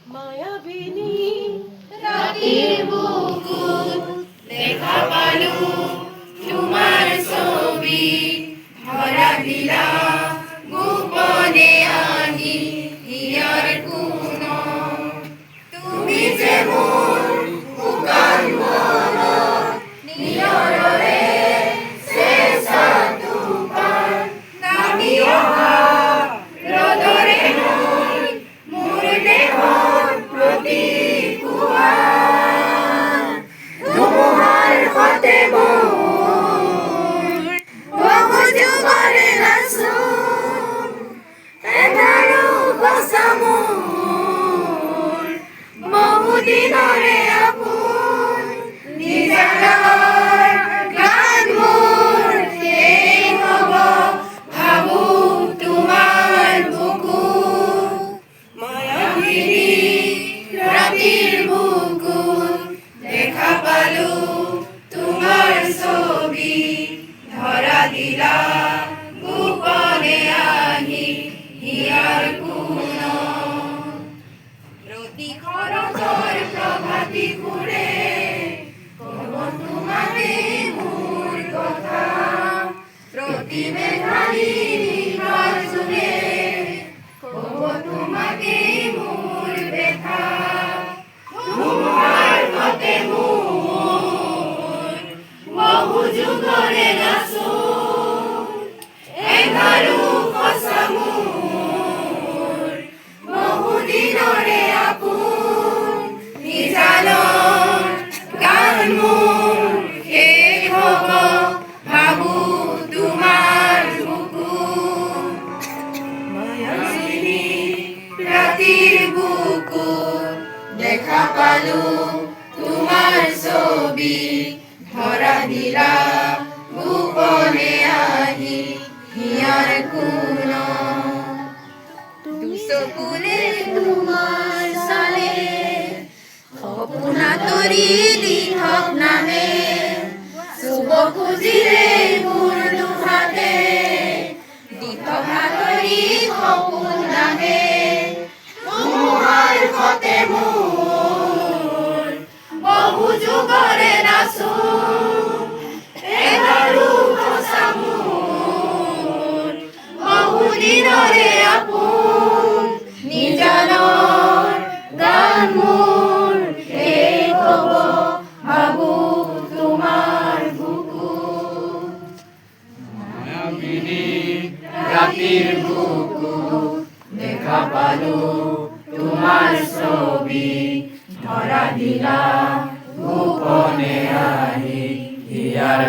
মায়াবিনী রাতের বুকুত দেখা পালু তোমার ছবি ধরা দিলা গোপনে আনি হিয়ার কোন তুমি যে মোর উকান মন নিয়রে শেষ তুপার নামি অহা রদরে মোর মোর দেহর প্রতি কুয়ার ধুমুহার হতে মোর বহু যুগরে রাসূল এনারো বসামোর বহু দিনরে আপন নিজানার গান মোর এই হব ভাবু তোমার বুকু মায়াবিনী রাতের বুকু দেখা পালু তোমার ছবি ধরা দিলা গোপনে আনি হিয়ার কোন প্রতি খরচর প্রভাতি ঘুরে কব তোমাকে মোর কথা প্রতি মেঘালি নির্মল সুরে কব তোমাকে মোর ব্যথা ধুমুহার হতে মোর বহু যুগরে রাসূল এগারো কসমোর বহু দিনরে আপন নিজানর গান মোর এক হব ভাবু তোমার বুকু মায়াবিনী রাতের বুকু দেখা পালু তোমার ছবি ধরা দিলা গোপনে আহি হিয়ার কোন দুসকুলে তোমার সালে অপুনা তরি লিখক নামে শুভ খুঁজিলে মোর দুহাতে দিথক হাতরি সপোন নামে তোমার হতে মোর বহু যুগরে রাসূল এগারো কসমোর বহু দিনরে আপন নিজানর গান মোর এক হব ভাবু তোমার বুকু মায়াবিনী রাতের বুকু দেখা পালু তোমার ছবি ধরা দিলা গোপনে আহি হিয়ার